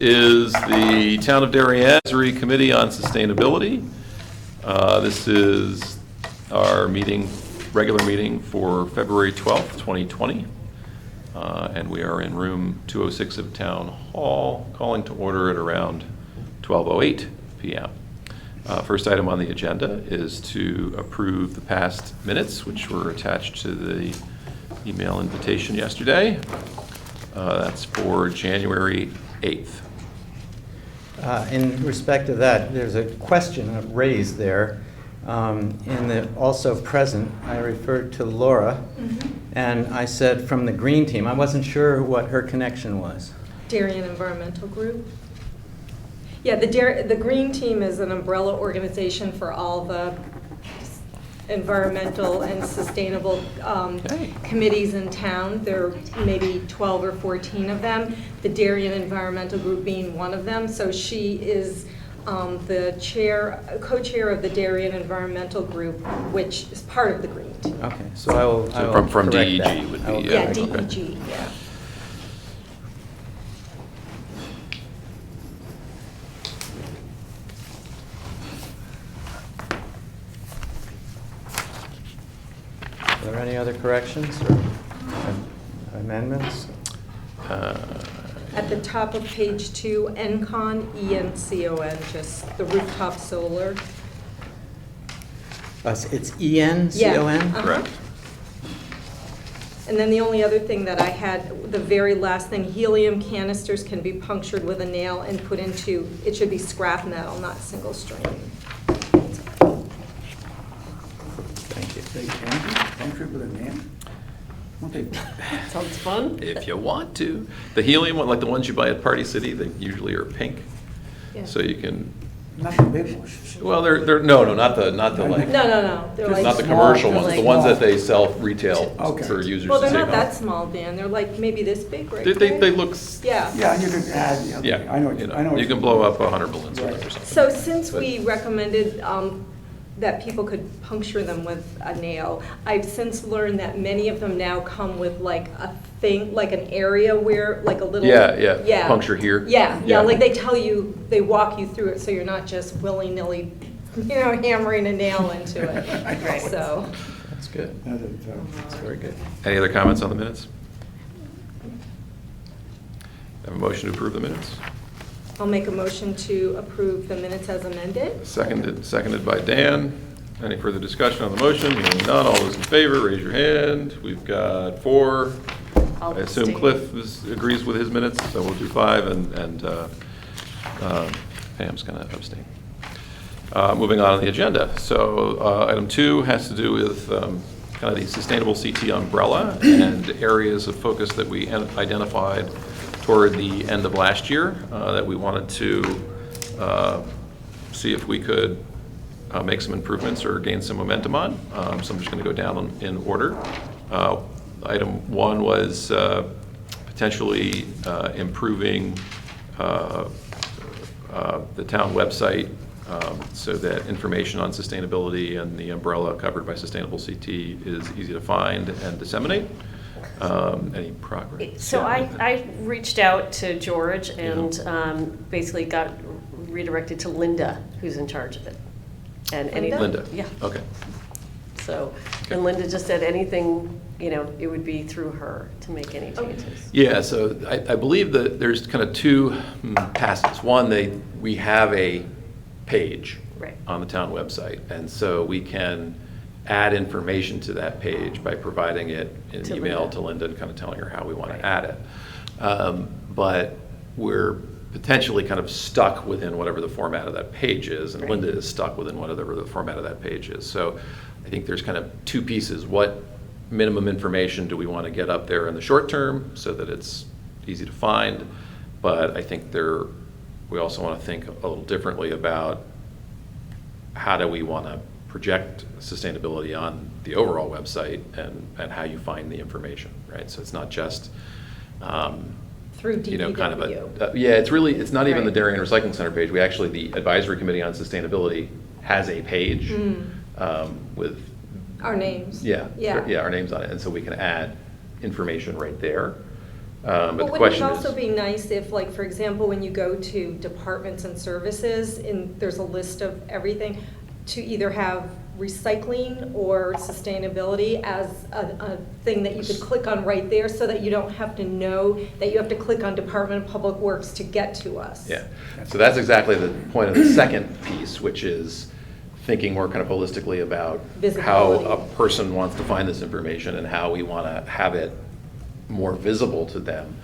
Is the Town of Darien Advisory Committee on Sustainability. This is our regular meeting for February 12th, 2020. And we are in room 206 of Town Hall, calling to order at around 12:08 p.m. First item on the agenda is to approve the past minutes, which were attached to the email invitation yesterday. That's for January 8th. In respect to that, there's a question raised there. In the also present, I referred to Laura, and I said from the green team. I wasn't sure what her connection was. Darien Environmental Group. Yeah, the green team is an umbrella organization for all the environmental and sustainable committees in town. There are maybe 12 or 14 of them, the Darien Environmental Group being one of them. So she is the co-chair of the Darien Environmental Group, which is part of the green team. Okay, so I will From correct DEG that. would be, Yeah, okay. DEG, yeah. Are there any other corrections or amendments? At the top of page 2, ENCON, E-N-C-O-N, just the rooftop solar. It's E-N-C-O-N? Yeah, Correct. And then the only other thing that I had, the very last thing, helium canisters can be punctured with a nail and put into, it should be scrap metal, not single stream. Thank you. Say Canty, puncture with a nail? Okay. Sounds fun. If you want to. The helium one, like the ones you buy at Party City, they usually are pink. Yeah. So you can, Not the big ones. well, they're no, not the like, No. They're Just not the like, commercial small, ones, the like ones small. that they sell retail Okay. for users well, to they're take not that off. small, Dan. They're like maybe this big, right? They look, Yeah. Yeah, and you can add, yeah, I know, you I know. you can blow up 100 balloons with it or Right. something. So since But- we recommended that people could puncture them with a nail, I've since learned that many of them now come with like a thing, like an area where, like a little. Yeah, puncture here. Yeah, like they tell you, they walk you through it, so you're not just willy-nilly, hammering a nail into it. Right. So, That's good. That's Very good. Any other comments on the minutes? Have a motion to approve the minutes? I'll make a motion to approve the minutes as amended. Seconded by Dan. Any further discussion on the motion? Hearing none, all those in favor, raise your hand. We've got 4. I'll I assume abstain. Cliff agrees with his minutes, so we'll do 5, and Pam's going to abstain. Moving on the agenda. So item 2 has to do with kind of the sustainable CT umbrella and areas of focus that we identified toward the end of last year that we wanted to see if we could make some improvements or gain some momentum on. So I'm just going to go down in order. Item 1 was potentially improving the town website so that information on sustainability and the umbrella covered by Sustainable CT is easy to find and disseminate. Any progress? So Yeah. I reached out to George and basically got redirected to Linda, who's in charge of it. And Linda? Yeah. Okay. So, Okay. and Linda just said anything, it would be through her to make any changes. Yeah, so I believe that there's kind of 2 passes. One, we have a page Right. on the town website, and so we can add information to that page by providing it in To email Linda. to Linda and kind of telling her how we want Right. to add it. But we're potentially kind of stuck within whatever the format of that page is, and Right. Linda is stuck within whatever the format of that page is. So I think there's kind of 2 pieces. What minimum information do we want to get up there in the short term so that it's easy to find? But I think we also want to think a little differently about how do we want to project sustainability on the overall website and how you find the information, right? So it's not just, Through DPW. kind of it's not even the Right. Darien Recycling Center page. The Advisory Committee on Sustainability has a page with Our names. Yeah, Yeah. our names on it, and so we can add information right there. But the Well, question wouldn't it also is, be nice if, like, for example, when you go to departments and services, and there's a list of everything, to either have recycling or sustainability as a thing that you could click on right there, so that you don't have to know that you have to click on Department of Public Works to get to us. yeah, so that's exactly the point of the second piece, which is thinking more kind of holistically about how Visibility. a person wants to find this information and how we want to have it more visible to them.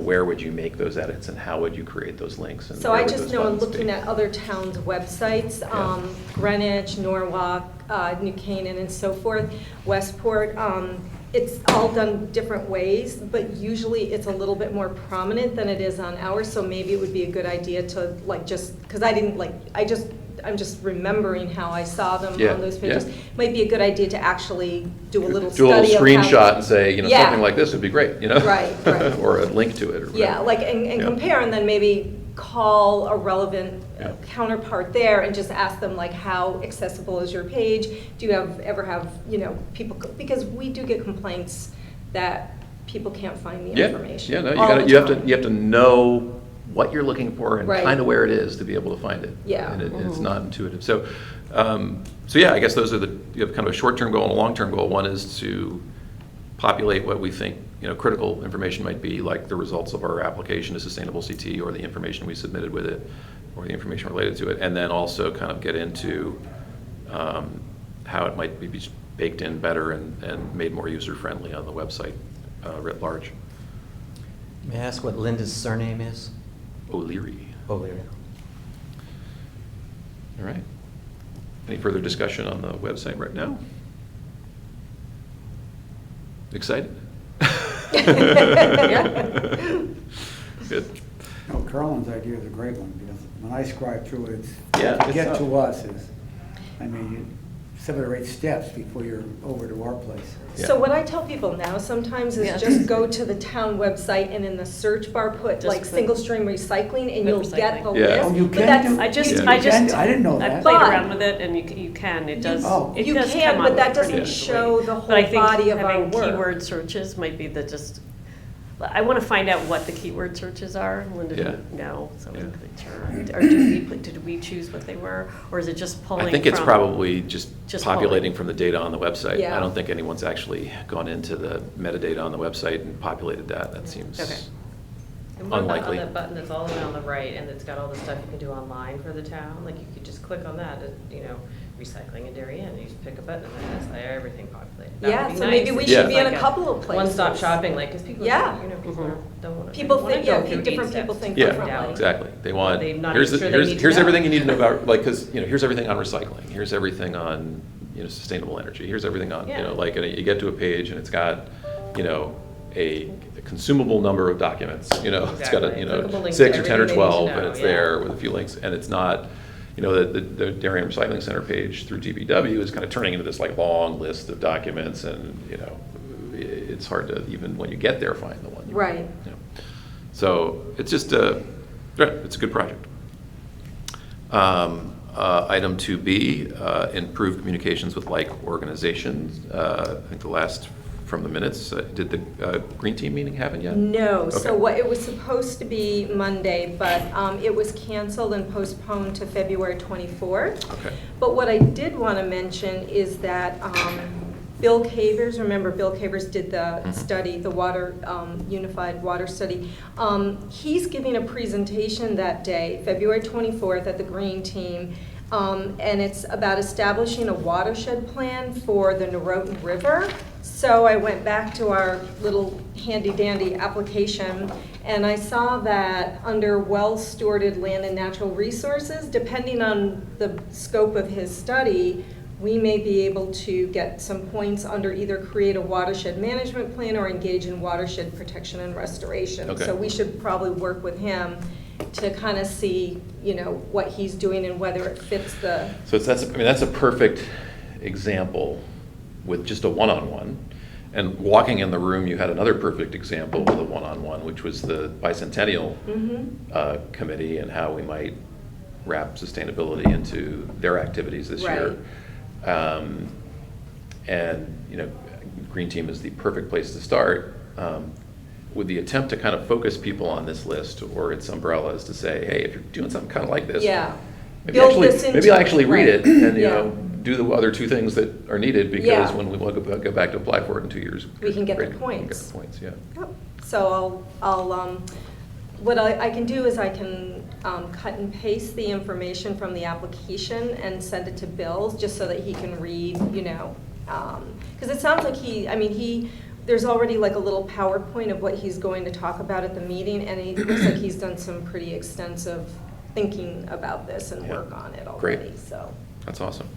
Where would you make those edits and how would you create those links? And So where I would just those know in buttons looking be? at other towns' websites, Yeah. Greenwich, Norwalk, New Canaan, and so forth, Westport, it's all done different ways, but usually it's a little bit more prominent than it is on ours, so maybe it would be a good idea to, like, just, because I'm just remembering how I saw them Yeah, on those pages. yeah. Might be a good idea to actually do a little Do a little study of how. screenshot and say, Yeah. something like this would be great, Right, right. Or a link to it or whatever. Yeah, like, and Yeah. compare, and then maybe call a relevant Yeah. counterpart there and just ask them, like, how accessible is your page? Do you ever have, people, because we do get complaints that people can't find the Yeah, information. yeah, no, all the you have time. to know what you're looking for and Right. kind of where it is to be able to find it. Yeah. And it's Mhm. not intuitive. So yeah, I guess those are you have kind of a short-term goal and a long-term goal. One is to populate what we think, critical information might be, like the results of our application to Sustainable CT or the information we submitted with it or the information related to it. And then also kind of get into how it might be baked in better and made more user-friendly on the website writ large. May I ask what Linda's surname is? O'Leary. O'Leary. All right. Any further discussion on the website right now? Excited? Yeah. Good. No, Carolyn's idea is a great one, because when I scribe through it, Yeah, to it's get tough. to us is, 7 or 8 steps before you're over to our place. So what I tell people now sometimes Yeah. is just go to the town website and in the search bar put Just like put- single stream recycling and put you'll get the recycling. Yeah. list. Oh, you But can that's- do- I just, Yeah. I You just. can? I didn't know I that. played But- around with it, and you can, it does, Oh. it You does can, come but up that pretty doesn't easily. show the But I whole think body of our having work. keyword searches might be the just, I want to find out what the keyword searches are. Linda Yeah. didn't know, so Yeah. I'm not sure. Or did we choose what they were, or is it just pulling from? I think it's probably just Just populating pulling. from the data on the website. Yeah. I don't think anyone's actually gone into the metadata on the website and populated that. That seems Okay. And what about on unlikely. that button that's all the way on the right, and it's got all the stuff you can do online for the town? Like, you could just click on that, recycling in Darien, you just pick a button, and then that's like everything populated. That Yeah, would be so nice. maybe we It's should just be in like a couple of places. One-stop shopping, like, because people, Yeah. people Mhm. don't want to. People think, different people think Yeah, differently. exactly. They want, They're not here's, even sure they need to here's know. everything you need to know about, like, because, here's everything on recycling, here's everything on, sustainable energy, here's everything on, Yeah. and you get to a page and it's got, a consumable number of documents, it's got Exactly. Clickable a, links 6 to or 10 or everything they need to 12, know, and it's yeah. there with a few links, and it's not, the Darien Recycling Center page through DPW is kind of turning into this like long list of documents, and, it's hard to even, when you get there, find the one. Right. So it's just, it's a good project. Item 2B, improve communications with like organizations. I think the last from the minutes, did the Green Team meeting happen yet? No, so Okay. it was supposed to be Monday, but it was canceled and postponed to February 24th. Okay. But what I did want to mention is that Bill Cavers, remember Bill Cavers did the Mhm. study, the water, unified water study. He's giving a presentation that day, February 24th, at the Green Team, and it's about establishing a watershed plan for the Norotan River. So I went back to our little handy-dandy application, and I saw that under well-stewarded land and natural resources, depending on the scope of his study, we may be able to get some points under either create a watershed management plan or engage in watershed protection and restoration. Okay. So we should probably work with him to kind of see, what he's doing and whether it fits the, So that's a perfect example with just a one-on-one. And walking in the room, you had another perfect example with a one-on-one, which was the bicentennial committee and how we might wrap sustainability into their activities this year. And Green Team is the perfect place to start. with the attempt to kind of focus people on this list or its umbrellas to say, hey, if you're doing something kind of like this, Yeah. maybe Build actually, this into maybe I'll actually read right. it and, Yeah. do the other 2 things that are needed, because Yeah. when we will go back to apply for it in 2 years. We can get the great, we can get points. the points, yeah. Yep. So what I can do is I can cut and paste the information from the application and send it to Bill, just so that he can read, because it sounds like there's already like a little PowerPoint of what he's going to talk about at the meeting, and it looks like he's done some pretty extensive thinking about this and Yeah. work on it Great. already, so. That's awesome.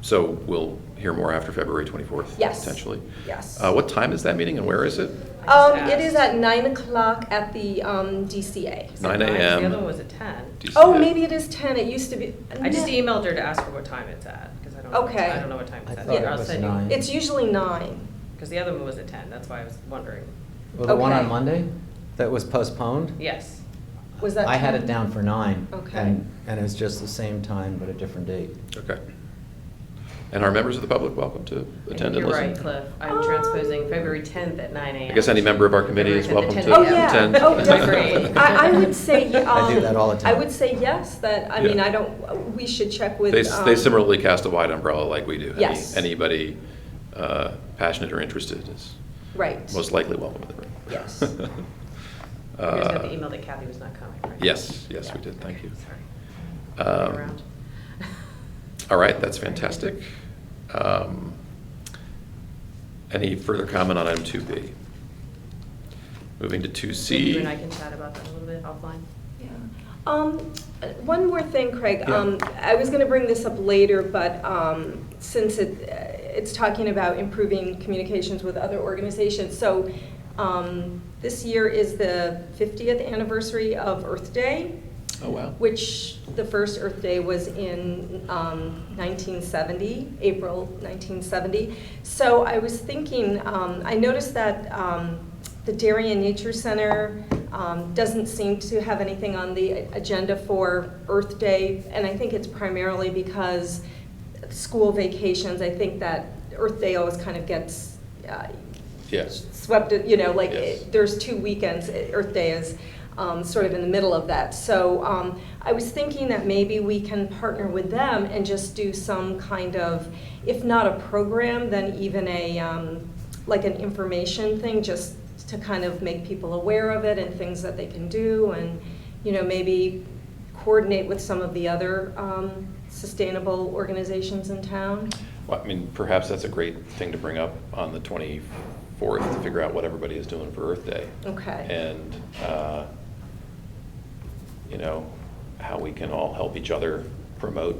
So we'll hear more after February 24th? Yes. Potentially? Yes. What time is that meeting and where is it? It is at 9 o'clock at the DCA. 9 The a.m. other one was at 10. DCA. Oh, maybe it is 10, it used to be. I just emailed her to ask her what time it's at, because I don't know. Okay. I don't know what time I it's at. thought it I'll was send you. 9. It's usually 9. Because the other one was at 10, that's why I was wondering. Well, the one Okay. on Monday that was postponed? Yes. Was that I had 10? it down for 9. Okay. And it's just the same time, but a different date. Okay. And are members of the public welcome to I attend think and you're listen? right, Cliff. I'm transposing February 10th at 9 a.m. I guess any member of our committee is February welcome 10th to at Oh, 10 yeah. attend. Oh, definitely. I would say, I do that all the time. I would say yes, that, I mean, Yeah. we should check with. They similarly cast a wide umbrella like we do. Yes. Anybody passionate or interested is Right. most likely welcome in the room. Yes. You guys got the email that Kathy was not coming, right? Yes, we Yeah. did, thank you. Sorry. Um, Around. All right, that's fantastic. Any further comment on item 2B? Moving to 2C. You and I can chat about that a little bit offline. Yeah. One more thing, Craig. Yeah. I was going to bring this up later, but since it's talking about improving communications with other organizations. So this year is the 50th anniversary of Earth Day, Oh, wow. which the first Earth Day was in 1970, April 1970. So I was thinking, I noticed that the Darien Nature Center doesn't seem to have anything on the agenda for Earth Day, and I think it's primarily because school vacations. I think that Earth Day always kind of gets Yes. swept, Yes. there's 2 weekends. Earth Day is sort of in the middle of that. So I was thinking that maybe we can partner with them and just do some kind of, if not a program, then even a like an information thing, just to kind of make people aware of it and things that they can do, and maybe coordinate with some of the other sustainable organizations in town. Well, I mean, perhaps that's a great thing to bring up on the 24th, to figure out what everybody is doing for Earth Day. Okay. And, how we can all help each other promote.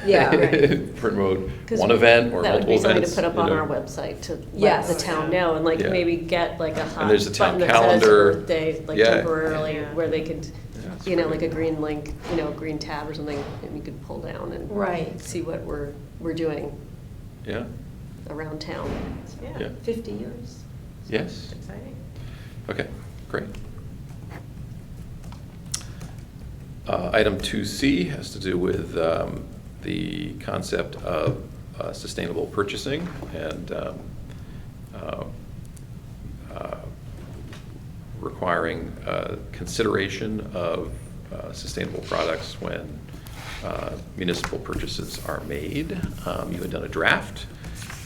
Yeah, right. Promote 'Cause one event or that would multiple be something events. to put up you on know. our website to let Yes. the town know, and Yeah. maybe get like a hot there's a town button that says calendar. Earth Day, like Yeah. temporarily, Yeah. where they could, Yeah, it's like great. a green link, green tab or something, and you could pull down and Right. see what we're doing Yeah, around town. Yeah. Yeah, 50 years. yes. it's exciting. Okay, great. Item 2C has to do with the concept of sustainable purchasing and requiring consideration of sustainable products when municipal purchases are made. You had done a draft.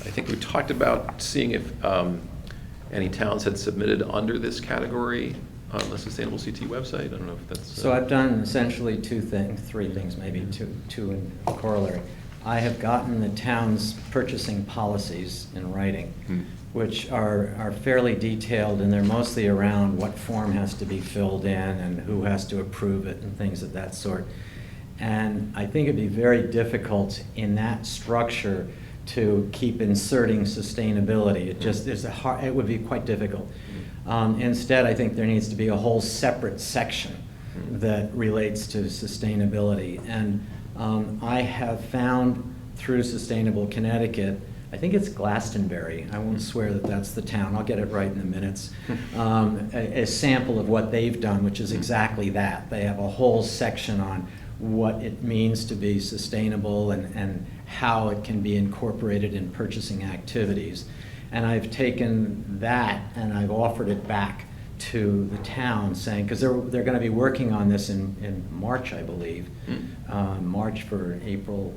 I think we talked about seeing if any towns had submitted under this category on the Sustainable CT website. I don't know if that's... So I've done essentially three things, maybe two in corollary. I have gotten the town's purchasing policies in writing, which are fairly detailed, and they're mostly around what form has to be filled in and who has to approve it and things of that sort. And I think it'd be very difficult in that structure to keep inserting sustainability. It would be quite difficult. Instead, I think there needs to be a whole separate section that relates to sustainability. And I have found through Sustainable Connecticut, I think it's Glastonbury, I won't swear that that's the town, I'll get it right in the minutes, a sample of what they've done, which is exactly that. They have a whole section on what it means to be sustainable and how it can be incorporated in purchasing activities. And I've taken that and I've offered it back to the town, saying, because they're going to be working on this in March, I believe, March for April,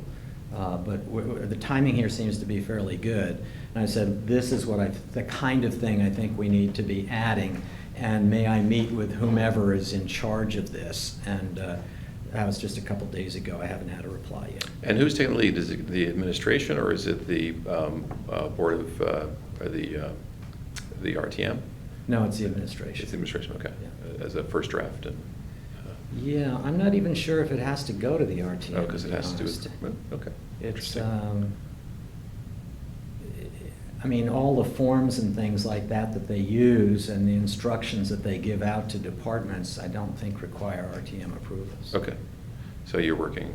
but the timing here seems to be fairly good. And I said, this is what the kind of thing I think we need to be adding, and may I meet with whomever is in charge of this? And that was just a couple days ago. I haven't had a reply yet. And who's taking the lead? Is it the administration, or is it the board of, or the RTM? No, it's the administration. It's the administration, okay. Yeah. As a first draft. And, Yeah, I'm not even sure if it has to go to the RTM. oh, because it be has to do honest. with, okay. It's, Interesting. I mean, all the forms and things like that they use and the instructions that they give out to departments, I don't think require RTM approvals. Okay. So you're working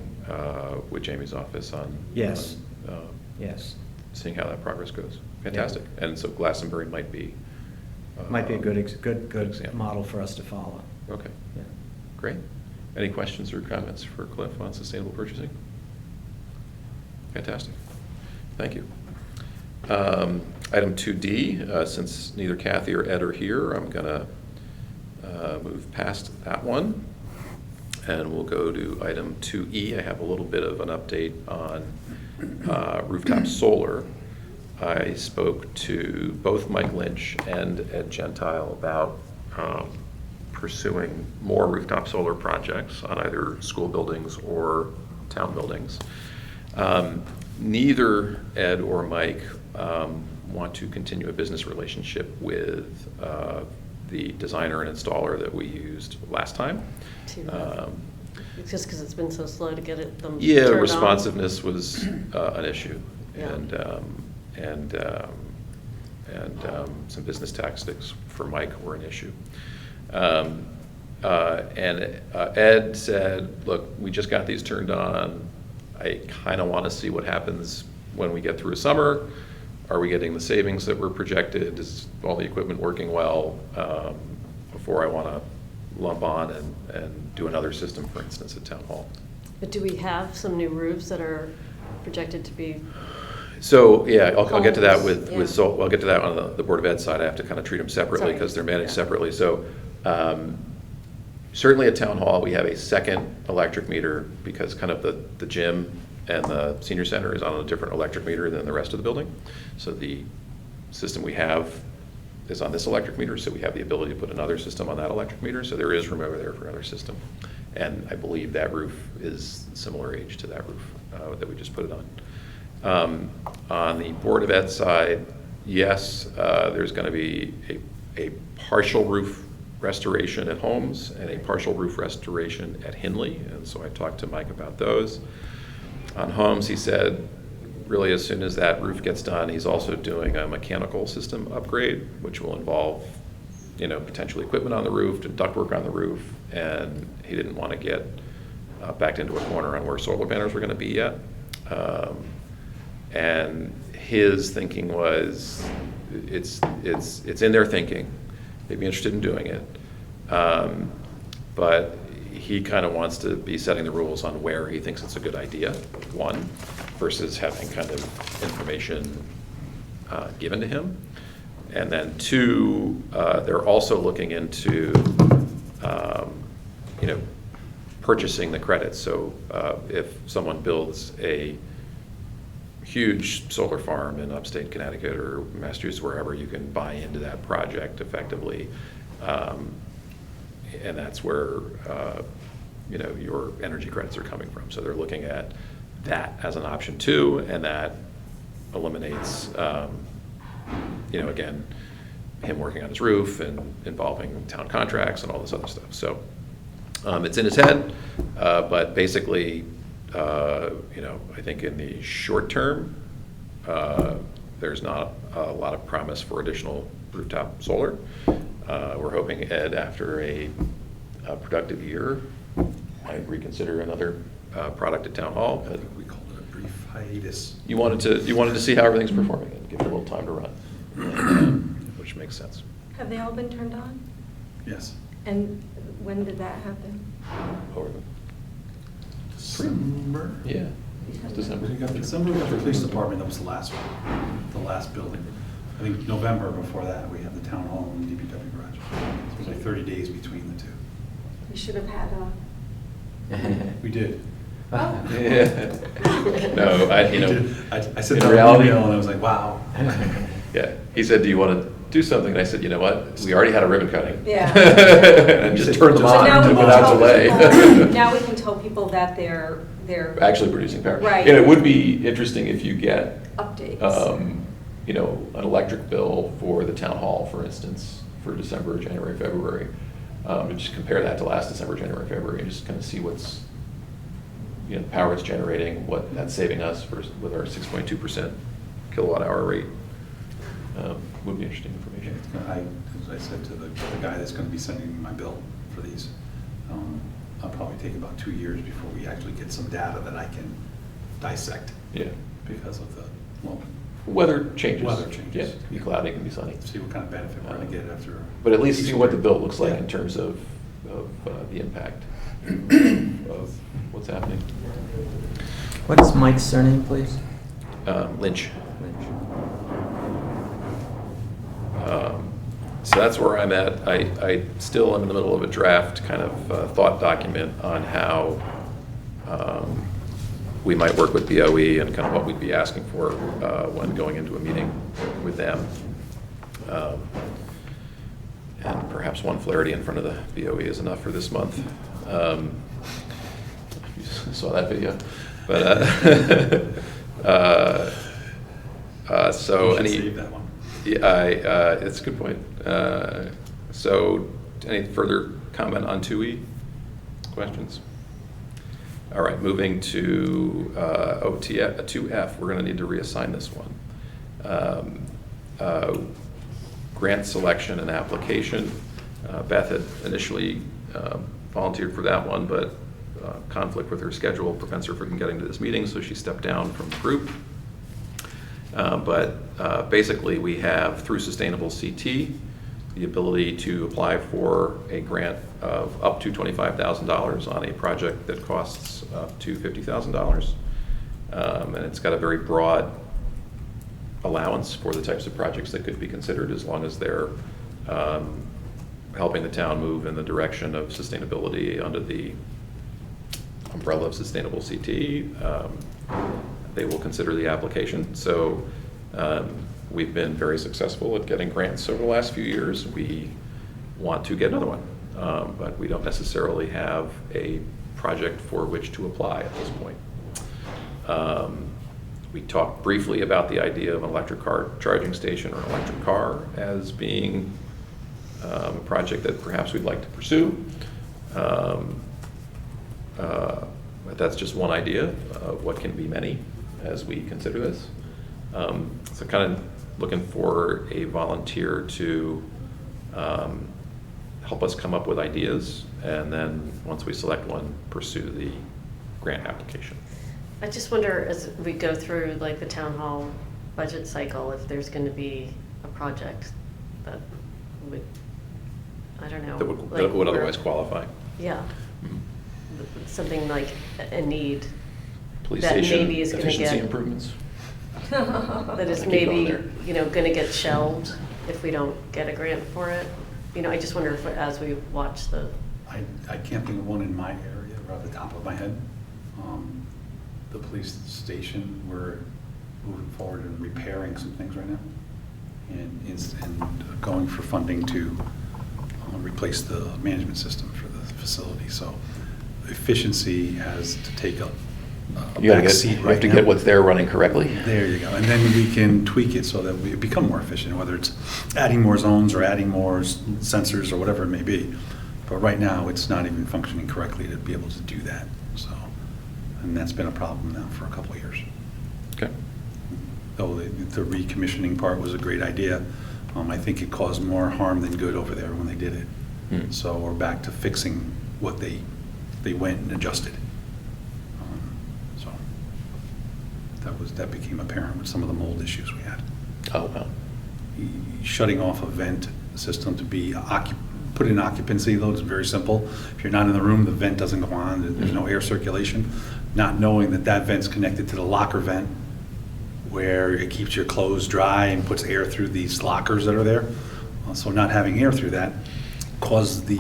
with Jamie's office on? Yes. on, Yes. seeing how that progress goes. Fantastic. And so Glastonbury might be? Might be a good example. model for us to follow. Okay. Yeah. Great. Any questions or comments for Cliff on sustainable purchasing? Fantastic. Thank you. Item 2D, since neither Kathy or Ed are here, I'm going to move past that one. And we'll go to item 2E. I have a little bit of an update on rooftop solar. I spoke to both Mike Lynch and Ed Gentile about pursuing more rooftop solar projects on either school buildings or town buildings. Neither Ed or Mike want to continue a business relationship with the designer and installer that we used last time. It's just because it's been so slow to get them Yeah, turned on. responsiveness was an issue, Yeah. and some business tactics for Mike were an issue. And Ed said, look, we just got these turned on. I kind of want to see what happens when we get through a summer. Are we getting the savings that were projected? Is all the equipment working well? Before I want to lump on and do another system, for instance, at Town Hall. But do we have some new roofs that are projected to be? So, yeah, I'll get to that Homes, yeah. so I'll get to that on the Board of Ed side. I have to kind of treat them separately Sorry. because they're managed Yeah. separately. So certainly at Town Hall, we have a second electric meter because kind of the gym and the senior center is on a different electric meter than the rest of the building. So the system we have is on this electric meter, so we have the ability to put another system on that electric meter. So there is room over there for another system. And I believe that roof is similar age to that roof that we just put it on. On the Board of Ed side, yes, there's going to be a partial roof restoration at Holmes and a partial roof restoration at Hinley, and so I talked to Mike about those. On Holmes, he said, really as soon as that roof gets done, he's also doing a mechanical system upgrade, which will involve, potentially equipment on the roof and ductwork on the roof, and he didn't want to get backed into a corner on where solar panels were going to be yet. And his thinking was, it's in their thinking. They'd be interested in doing it. But he kind of wants to be setting the rules on where he thinks it's a good idea, one, versus having kind of information given to him. And then two, they're also looking into, purchasing the credits. So if someone builds a huge solar farm in upstate Connecticut or Massachusetts, wherever, you can buy into that project effectively. And that's where, your energy credits are coming from. So they're looking at that as an option too, and that eliminates, again, him working on his roof and involving town contracts and all this other stuff. So it's in his head, but basically, I think in the short term, there's not a lot of promise for additional rooftop solar. We're hoping Ed, after a productive year, might reconsider another product at Town Hall. I think we called it a brief hiatus. You wanted to see how everything's performing and give it a little time to run, which makes sense. Have they all been turned on? Yes. And when did that happen? Over December? Yeah, it's December. We got the police department, that was the last one, the last building. I think November before that, we have the town hall and DPW garage. So it was like 30 days between the two. We should have had We did. Yeah. No, We did. I said in that in reality, email and I was like, wow. yeah, he said, do you want to do something? And I said, you know what, we already had a ribbon cutting. Yeah. And just turned them So on now we can without tell delay. people- Now we can tell people that they're Actually producing power. Right. And it would be interesting if you get, updates. you know, an electric bill for the town hall, for instance, for December, January, February. And just compare that to last December, January, February, and just kind of see what's, you know, power it's generating, what that's saving us with our 6.2% kilowatt hour rate. Would be interesting information. As I said to the guy that's going to be sending me my bill for these, I'll probably take about 2 years before we actually get some data that I can dissect. Yeah. Because of the, well, Weather changes. Weather changes. Yeah, it can be cloudy, it can be sunny. see what kind of benefit we're going to get after. But at least see what the bill looks like Yeah. in terms of the impact of what's happening. What is Mike's surname, please? Lynch. So that's where I'm at. I still am in the middle of a draft kind of thought document on how we might work with BOE and kind of what we'd be asking for when going into a meeting with them. And perhaps one Flaherty in front of the BOE is enough for this month. You saw that video. But so We should any. save that one. Yeah, it's a good point. So, any further comment on 2E? Questions? All right, moving to OTF, 2F, we're going to need to reassign this one. Grant selection and application. Beth had initially volunteered for that one, but conflict with her schedule prevents her from getting to this meeting, so she stepped down from the group. But basically, we have, through Sustainable CT, the ability to apply for a grant of up to $25,000 on a project that costs up to $50,000. And it's got a very broad allowance for the types of projects that could be considered, as long as they're helping the town move in the direction of sustainability under the umbrella of Sustainable CT. They will consider the application. So we've been very successful at getting grants over the last few years. We want to get another one, but we don't necessarily have a project for which to apply at this point. We talked briefly about the idea of an electric car charging station or an electric car as being a project that perhaps we'd like to pursue. But that's just one idea of what can be many as we consider this. So kind of looking for a volunteer to help us come up with ideas, and then once we select one, pursue the grant application. I just wonder, as we go through like the town hall budget cycle, if there's going to be a project that would, I don't know. That would like where- otherwise qualify. Yeah. Mhm. Something like a need Police that station maybe is going to efficiency get, improvements. that is I keep going maybe, there. going to get shelved if we don't get a grant for it. I just wonder if, as we watch the, I can't think of one in my area right off the top of my head. The police station, we're moving forward and repairing some things right now, and going for funding to replace the management system for the facility. So efficiency has to take a You gotta back get, seat you have right to now. get what's there running correctly. There you go. And then we can tweak it so that we become more efficient, whether it's adding more zones or adding more sensors or whatever it may be. But right now, it's not even functioning correctly to be able to do that. So, and that's been a problem now for a couple of years. Okay. Though the recommissioning part was a great idea, I think it caused more harm than good over there when they did it. Hmm. So we're back to fixing what they went and adjusted. So that became apparent with some of the mold issues we had. Oh, wow. Shutting off a vent system to be put in occupancy, though, it's very simple. If you're not in the room, the vent doesn't go on, there's no air circulation. Not knowing that that vent's connected to the locker vent, where it keeps your clothes dry and puts air through these lockers that are there. So not having air through that causes the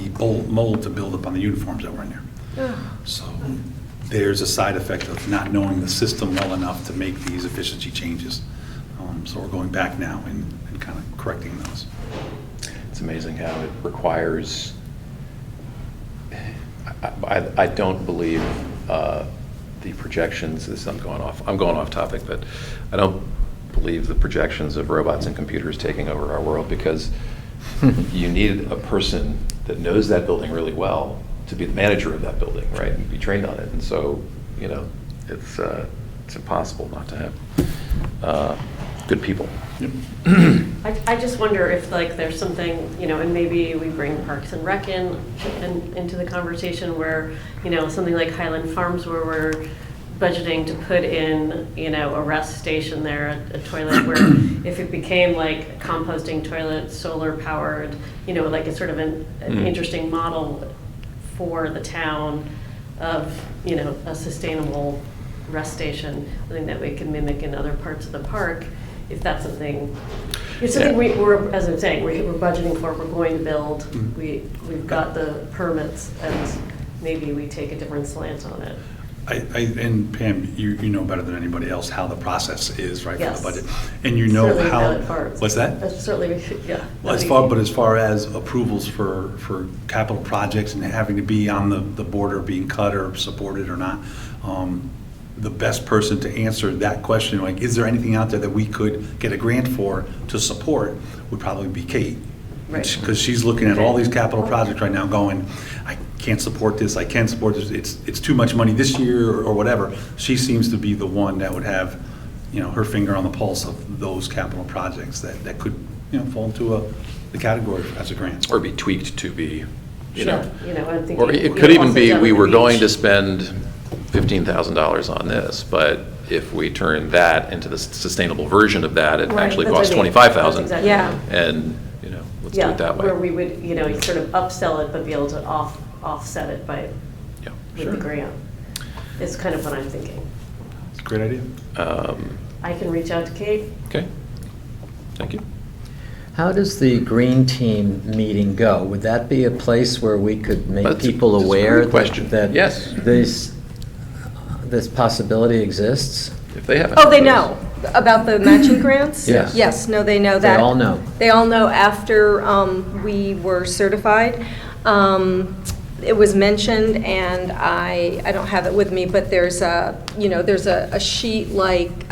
mold to build up on the uniforms that were in there. So there's a side effect of not knowing the system well enough to make these efficiency changes. So we're going back now and kind of correcting those. It's amazing how it requires, I don't believe the projections, I'm going off topic, but I don't believe the projections of robots and computers taking over our world, because you need a person that knows that building really well to be the manager of that building, right, and be trained on it. And so, it's impossible not to have good people. I just wonder if there's something, and maybe we bring Parks and Rec into the conversation where, something like Highland Farms, where we're budgeting to put in, a rest station there, a toilet where if it became like a composting toilet, solar powered, like it's sort of an interesting model for the town of, a sustainable rest station, something that we can mimic in other parts of the park. If that's something, it's something we're, as I'm saying, we're budgeting for, we're going to build, we've got the permits, and maybe we take a different slant on it. And Pam, you know better than anybody else how the process is, right, Yes. for the budget. And you know Certainly how, valid parts. what's that? That's certainly, yeah. Well, as far as approvals for capital projects and having to be on the border, being cut or supported or not, the best person to answer that question, like, is there anything out there that we could get a grant for to support, would probably be Kate. Right. Because she's looking at all these capital projects right now going, I can't support this, I can't support this, it's too much money this year or whatever. She seems to be the one that would have, her finger on the pulse of those capital projects that could, fall into the category as a grant. Or be tweaked to be, I'm thinking, or it could even also be, down we at the were going to beach. spend $15,000 on this, but if we turn that into the sustainable version of that, it Right, actually that's costs what I mean. $25,000. That's exactly Yeah. And, let's do Yeah, it that way. where we would, sort of upsell it, but be able to offset it by, Yeah, with the grant. Is kind of what I'm thinking. It's a great idea. I can reach out to Kate. Okay, thank you. How does the green team meeting go? Would that be a place where we could make That's a people aware great question. that Yes. this possibility exists? If they haven't. Oh, they know about the matching grants? Yes. Yes, no, they know They that. all know. They all know after we were certified. It was mentioned, and I don't have it with me, but there's a sheet like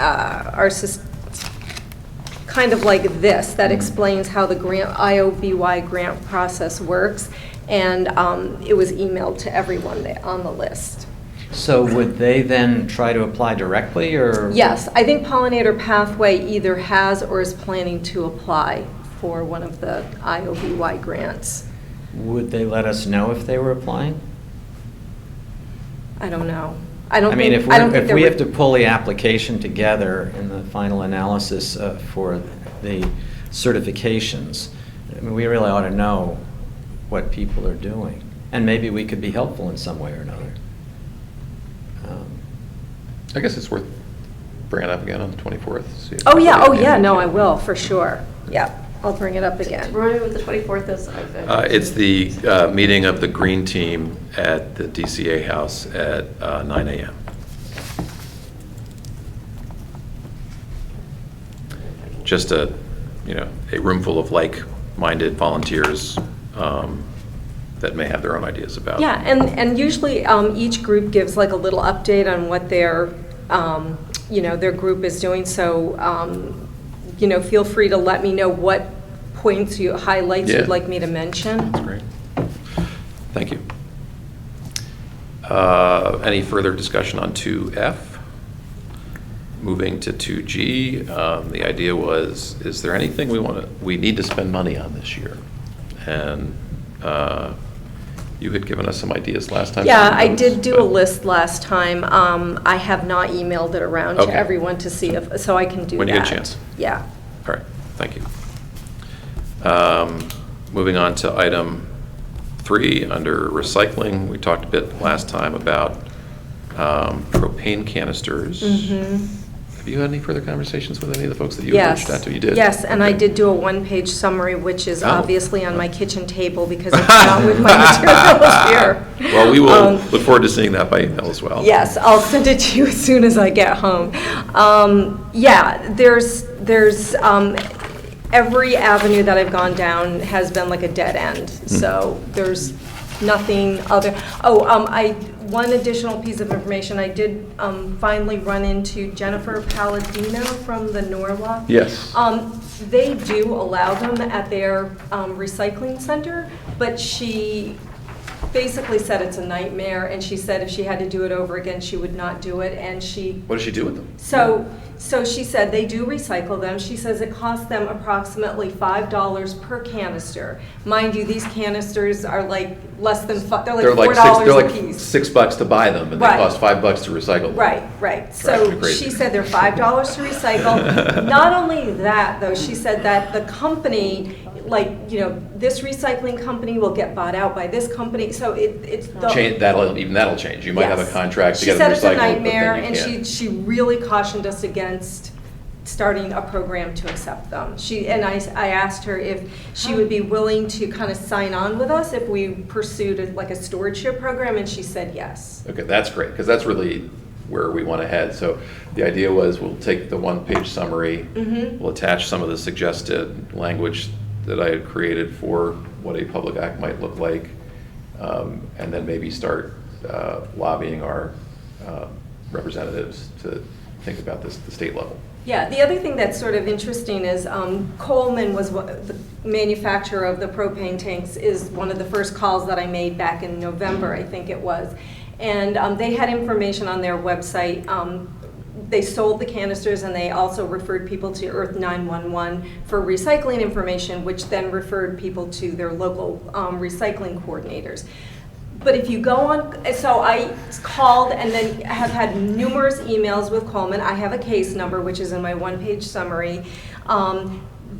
kind of like this that explains how the IOBY grant process works, and it was emailed to everyone on the list. So would they then try to apply directly, or? Yes, I think Pollinator Pathway either has or is planning to apply for one of the IOBY grants. Would they let us know if they were applying? I don't know. I don't I mean, think, if I don't think if there we were- have to pull the application together in the final analysis for the certifications, I mean, we really ought to know what people are doing. And maybe we could be helpful in some way or another. I guess it's worth bringing it up again on the 24th. See if Oh, yeah, somebody can- no, I will, for sure. Yeah, I'll bring it up again. Remind me what the 24th is. It's the meeting of the Green Team at the DCA House at 9 a.m. Just a room full of like-minded volunteers that may have their own ideas about. Yeah, and usually each group gives like a little update on what their group is doing. So, feel free to let me know what points highlights Yeah. you'd like me to mention. That's great. Thank you. Any further discussion on 2F? Moving to 2G, the idea was, is there anything we need to spend money on this year? And you had given us some ideas last time. Yeah, some I notes, did do a but- list last time. I have not emailed it around to Okay. everyone to see so I can do that. When you get a chance. Yeah. All right, thank you. Moving on to item 3, under recycling, we talked a bit last time about propane canisters. Mm-hmm. Have you had any further conversations with any of the folks that you Yes. reached out to? You did? Yes, and I Okay. did do a one-page summary, which is Oh. obviously on my kitchen table because it's not with my materials here. Well, we will Um, look forward to seeing that by email as well. Yes, I'll send it to you as soon as I get home. Yeah, there's every avenue that I've gone down has been like a dead end. So there's nothing other. One additional piece of information, I did finally run into Jennifer Palladino from the Norwalk. Yes. They do allow them at their recycling center, but she basically said it's a nightmare, and she said if she had to do it over again, she would not do it, and she... What does she do with them? So she said they do recycle them. She says it costs them approximately $5 per canister. Mind you, these canisters are like less than they're like $4 they're a like piece. $6 to buy them, and they Right. cost $5 to recycle them. Right. Drives So me crazy. she said they're $5 to recycle. Not only that, though, she said that the company, this recycling company will get bought out by this company. So it's the... That'll change. You might have a Yes. contract to She get them recycled, said it's a but nightmare, then you and can't. she really cautioned us against starting a program to accept them. I asked her if she would be willing to kind of sign on with us if we pursued a stewardship program, and she said yes. Okay, that's great, because that's really where we want to head. So the idea was we'll take the one-page summary, we'll attach some of the suggested language that I had created for what a public act might look like, and then maybe start lobbying our representatives to think about this at the state level. Yeah, the other thing that's sort of interesting is Coleman was the manufacturer of the propane tanks, is one of the first calls that I made back in November, I think it was. And they had information on their website. They sold the canisters, and they also referred people to Earth 911 for recycling information, which then referred people to their local recycling coordinators. But if you go on, so I called and then have had numerous emails with Coleman. I have a case number, which is in my one-page summary.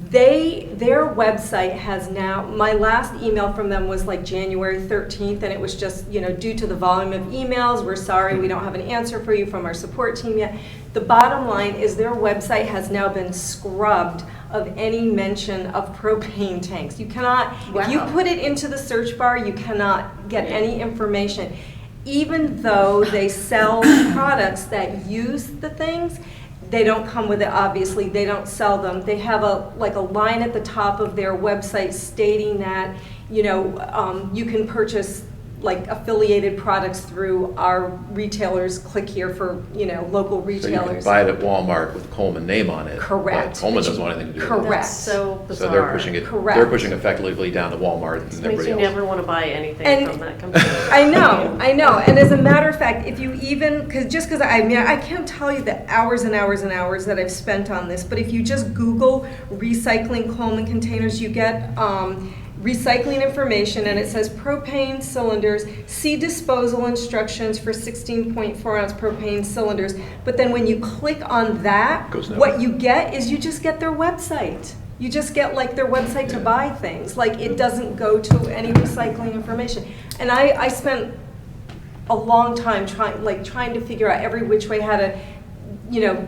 Their website has now, my last email from them was like January 13th, and it was just, due to the volume of emails, we're sorry, we don't have an answer for you from our support team yet. The bottom line is their website has now been scrubbed of any mention of propane tanks. You cannot, if you put it into the search bar, you cannot get any information. Even though they sell products that use the things, they don't come with it, obviously, they don't sell them. They have a line at the top of their website stating that, you can purchase affiliated products through our retailers. Click here for, local So retailers. you can buy it at Walmart with Coleman name on it. Correct. But Coleman doesn't want anything to do with it. Correct. That's so bizarre. So they're pushing it, Correct. they're pushing effectively down to Walmart and Makes everybody you else. never want to buy anything And from that company. I know. And as a matter of fact, if you even, because I can't tell you the hours and hours and hours that I've spent on this, but if you just Google recycling Coleman containers, you get recycling information, and it says propane cylinders, see disposal instructions for 16.4 ounce propane cylinders. But then when you click on that, Goes nowhere. what you get is you just get their website. You just get their website to buy things. It doesn't go to any recycling information. And I spent a long time trying to figure out every which way how to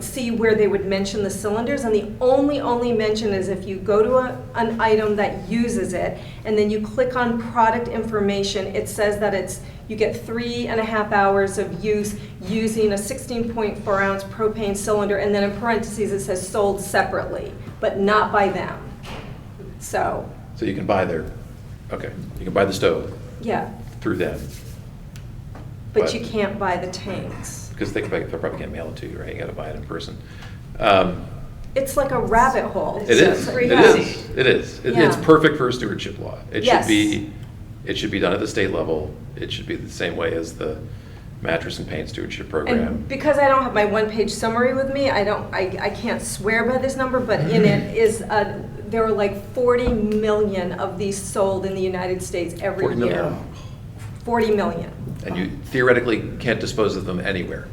see where they would mention the cylinders, and the only mention is if you go to an item that uses it, and then you click on product information, it says that you get 3.5 hours of use using a 16.4 ounce propane cylinder, and then in parentheses it says sold separately, but not by them. So you can buy you can buy the stove yeah, through them. but you can't buy the tanks. Because they probably can't mail it to you, right? You gotta buy it in person. It's like a rabbit hole. It is. Yeah. It's perfect for a stewardship law. It Yes. should be done at the state level. It should be the same way as the mattress and paint stewardship program. And because I don't have my one-page summary with me, I can't swear by this number, but in it is, there are 40 million of these sold in the United States every 40 million. year. 40 million. And you theoretically can't dispose of them anywhere.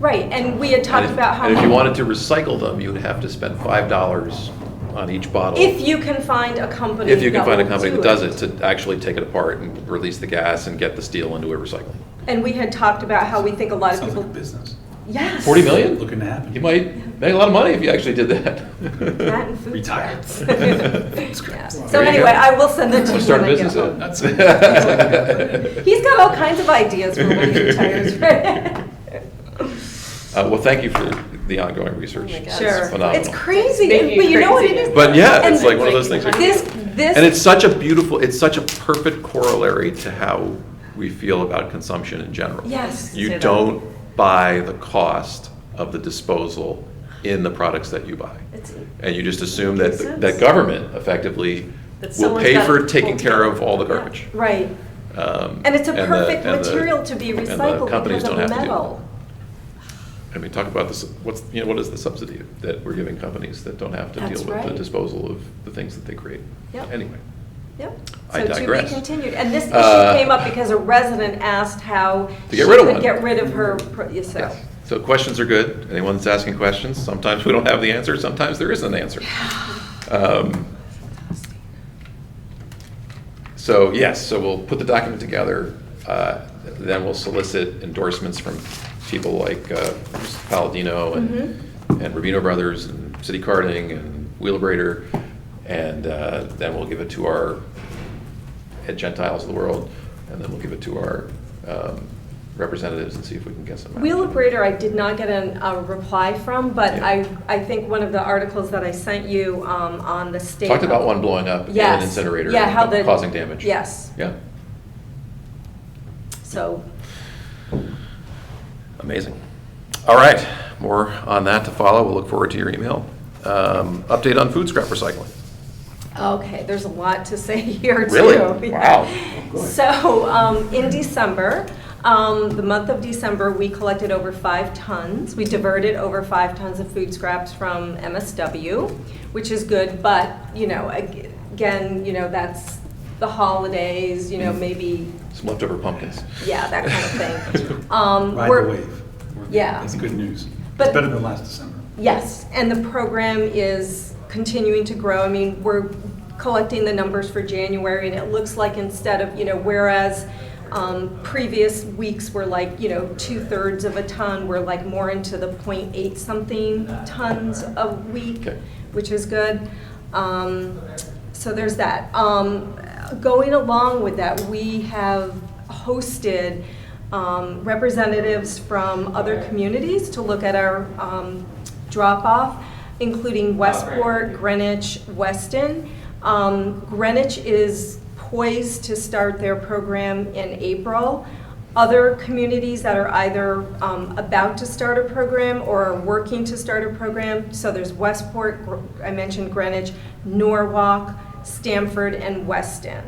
Right, and we had talked about how And if you much. wanted to recycle them, you would have to spend $5 on each bottle. If you can find a company If you can that find a will company do that does it, to actually take it apart and release the gas and get the steel into a recycling. And we had talked about how we think a lot of Sounds people. like a business. Yes. 40 million? Looking to happen. You might make a lot of money if you actually did that. That and food Retire. scraps. That's great. Yeah. So There you anyway, go. I will send it to We'll you start a when I get business. home. That's He's got all kinds of ideas for when he retires. Well, thank you for the ongoing research. Oh my God. It's Sure. phenomenal. It's crazy, Making but you know what it crazy. is? But yeah, And it's like one of those things. This, And it's such a beautiful, it's such a perfect corollary to how we feel about consumption in general. Yes. Say You that. don't buy the cost of the disposal in the products that you buy. It's- And you just assume Makes that, sense. that government effectively That will someone's pay got for to taking pull care together. of all the Yeah. garbage. Right. Um, And it's a the- perfect and the- material to be and the recycled companies because don't of have to deal with metal. it. I mean, talk about this, what is the subsidy that we're giving companies that don't have to That's deal with the right. disposal of the things that they create? Yep. Anyway. Yep. I So to be digress. continued. And this issue Uh, came up because a resident asked how To get rid of she one. could get rid of her, so. Yes. So questions are good. Anyone that's asking questions, sometimes we don't have the answer, sometimes there is an answer. So yes, so we'll put the document together, then we'll solicit endorsements from people like Palladino and Rubino Brothers and City Carding and Wheelabrator, and then we'll give it to our head Gentiles of the world, and then we'll give it to our representatives and see if we can get some. action. Wheelabrator, I did not get a reply from, but Yeah. I think one of the articles that I sent you on the state. Talked about one blowing up in an Yes. incinerator, Yeah, how the. causing damage. Yes, Yeah, so, amazing. All right, more on that to follow. We'll look forward to your email. Update on food scrap recycling. okay, there's a lot to say here too. Really? Wow. So, in December, the month of December, we collected over 5 tons. We diverted over 5 tons of food scraps from MSW, which is good, but, you know, again, you know, that's the holidays, you know, maybe, Some leftover pumpkins. yeah, that kind of thing. Ride We're- the wave. Yeah. That's good news. But- It's better than last December. Yes, and the program is continuing to grow. I mean, we're collecting the numbers for January, and it looks like instead of, you know, whereas previous weeks were like, you know, 2/3 of a ton, we're like more into the 0.8 something tons a week, Okay. which is good. So there's that. Going along with that, we have hosted representatives from other communities to look at our drop-off, including Westport, Greenwich, Weston. Greenwich is poised to start their program in April. Other communities that are either about to start a program or are working to start a program, so there's Westport, I mentioned Greenwich, Norwalk, Stamford, and Weston.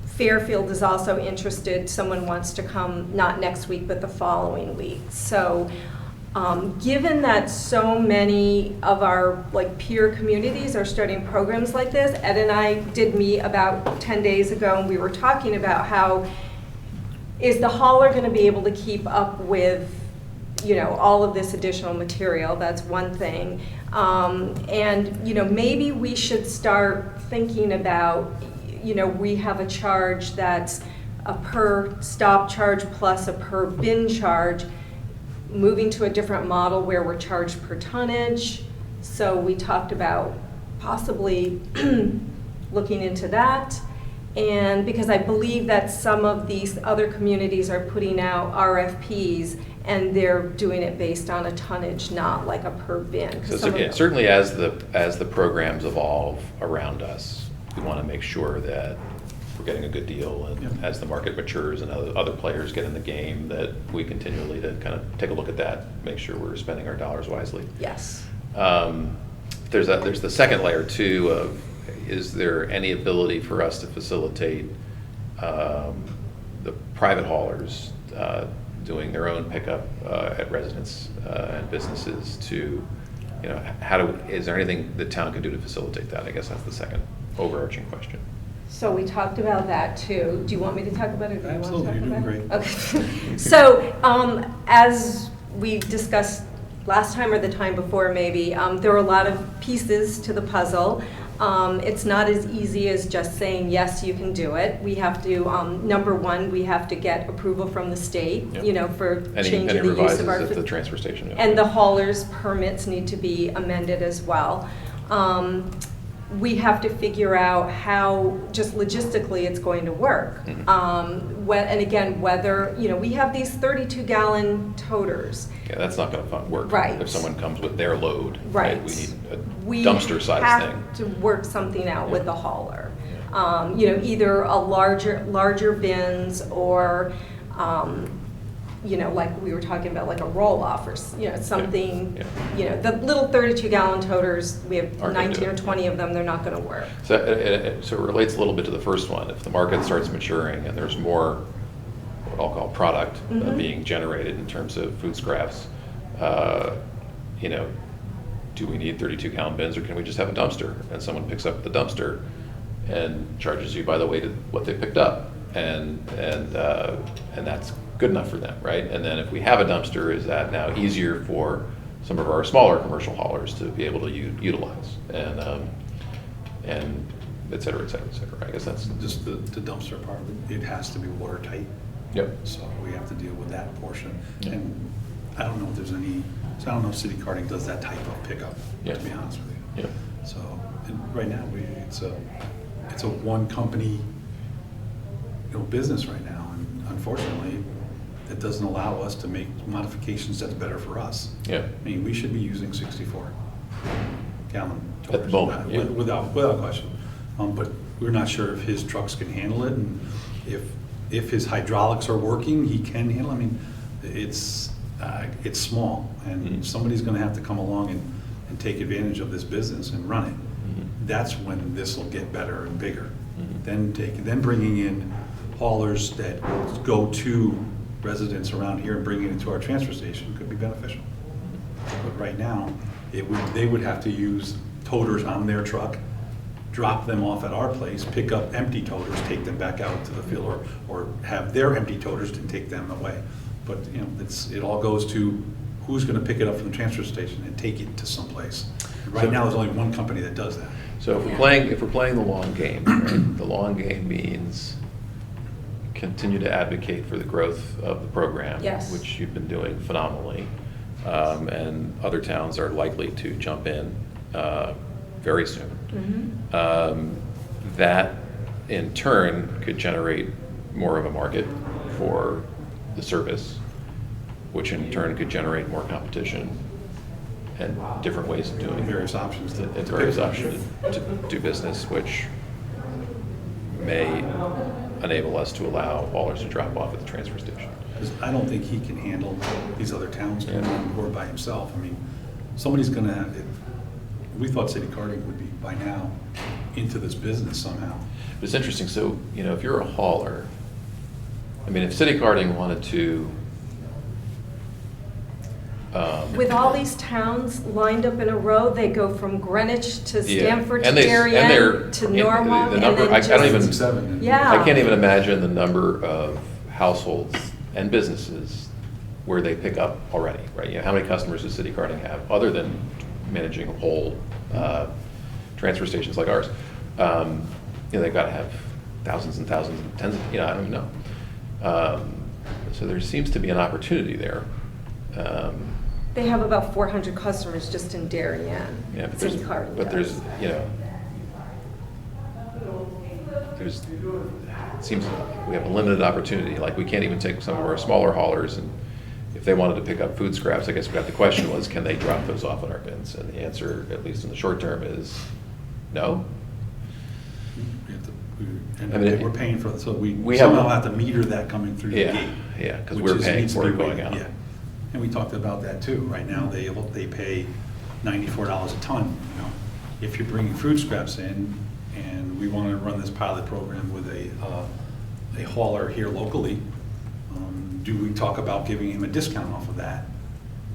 Fairfield is also interested, someone wants to come, not next week, but the following week. So given that so many of our like peer communities are starting programs like this, Ed and I did meet about 10 days ago, and we were talking about how is the hauler going to be able to keep up with, you know, all of this additional material? That's one thing. And, you know, maybe we should start thinking about, you know, we have a charge that's a per stop charge plus a per bin charge, moving to a different model where we're charged per tonnage. So we talked about possibly looking into that. And because I believe that some of these other communities are putting out RFPs and they're doing it based on a tonnage, not like a per bin. 'Cause So some of them- certainly as the programs evolve around us, we want to make sure that we're getting a good deal, and Yep. as the market matures and other players get in the game, that we continually to kind of take a look at that, make sure we're spending our dollars wisely. Yes. There's the second layer too of, is there any ability for us to facilitate the private haulers doing their own pickup at residents and businesses to, you know, is there anything the town can do to facilitate that? I guess that's the second overarching question. So we talked about that too. Do you want me to talk about it? Or do you Absolutely, want to you're talk doing about it? Okay. So as we discussed last time or the time before maybe, there were a lot of pieces to the puzzle. It's not as easy as just saying, yes, you can do it. We have to, number one, we have to get approval from the state, Yep. you know, for Any changing the use revises of our. at the transfer station. And the hauler's permits need to be amended as well. We have to figure out how, just logistically, it's going to work. Mhm. And again, whether, you know, we have these 32-gallon toters. Yeah, that's not gonna work. Right. If someone comes with their load. Right. We need We a dumpster-sized thing. have to work something out with Yeah. the hauler. Yeah. You know, either a larger bins or, you know, like we were talking about, like a roll-off or, you know, something, Yeah. you know, the little 32-gallon toters, we have Aren't gonna 19 do or it. 20 of them, they're not going to work. So it relates a little bit to the first one. If the market starts maturing and there's more, what I'll call product Mhm. being generated in terms of food scraps, you know, do we need 32-gallon bins, or can we just have a dumpster? And someone picks up the dumpster and charges you by the weight of what they picked up. And that's good enough for them, right? And then if we have a dumpster, is that now easier for some of our smaller commercial haulers to be able to utilize? And et cetera, et cetera, et cetera. I guess that's Just the dumpster part, it has to be watertight. Yep. So we have to deal with that portion. Yeah. And I don't know if there's any, so I don't know if city carting does that type of pickup, Yeah. to be honest with you. Yeah. So, and right now, it's a one company, business right now. And unfortunately, it doesn't allow us to make modifications that's better for us. Yeah. I mean, we should be using 64 gallon. At the moment, yeah. Without question. But we're not sure if his trucks can handle it, and if his hydraulics are working, he can handle it. I mean, it's small, and Mhm. somebody's gonna have to come along and take advantage of this business and run it. Mhm. That's when this will get better and bigger. Mhm. Then bringing in haulers that go to residents around here and bringing it to our transfer station could be beneficial. But right now, they would have to use toters on their truck, drop them off at our place, pick up empty toters, take them back out to the field, or have their empty toters and take them away. But, it all goes to who's gonna pick it up from the transfer station and take it to someplace. Right now, there's only one company that does that. So if we're playing the long game, right, the long game means continue to advocate for the growth of the program. Yes. Which you've been doing phenomenally. And other towns are likely to jump in very soon. That in turn could generate more of a market for the service, which in turn could generate more competition and different ways of doing Various options to- and various options to do business, which may enable us to allow haulers to drop off at the transfer station. 'Cause I don't think he can handle these other towns doing Yeah. it or by himself. I mean, somebody's gonna have, we thought city carting would be by now into this business somehow. But it's interesting, so, if you're a hauler, I mean, if city carting wanted to, With all these towns lined up in a row, they go from Greenwich to yeah, Stamford to and they're- Darien to and Norwalk, the and number- then I don't even- just. 7. Yeah. I can't even imagine the number of households and businesses where they pick up already, right? How many customers does city carting have, other than managing whole transfer stations like ours? They've got to have thousands and thousands, and tens of, I don't even know. So there seems to be an opportunity there. They have about 400 customers just in Darien. Yeah, but City there's, Carting but does. there's, it seems we have a limited opportunity. Like, we can't even take some of our smaller haulers, and if they wanted to pick up food scraps, I guess the question was, can they drop those off in our bins? And the answer, at least in the short term, is no. We have to, and I mean, we're paying for it, so we we have- somehow have to meter that coming through the Yeah, gate. yeah, 'cause which we're is- paying needs to for be it going rated, out. yeah. And we talked about that too. Right now, they pay $94 a ton, If you're bringing food scraps in, and we want to run this pilot program with a hauler here locally, do we talk about giving him a discount off of that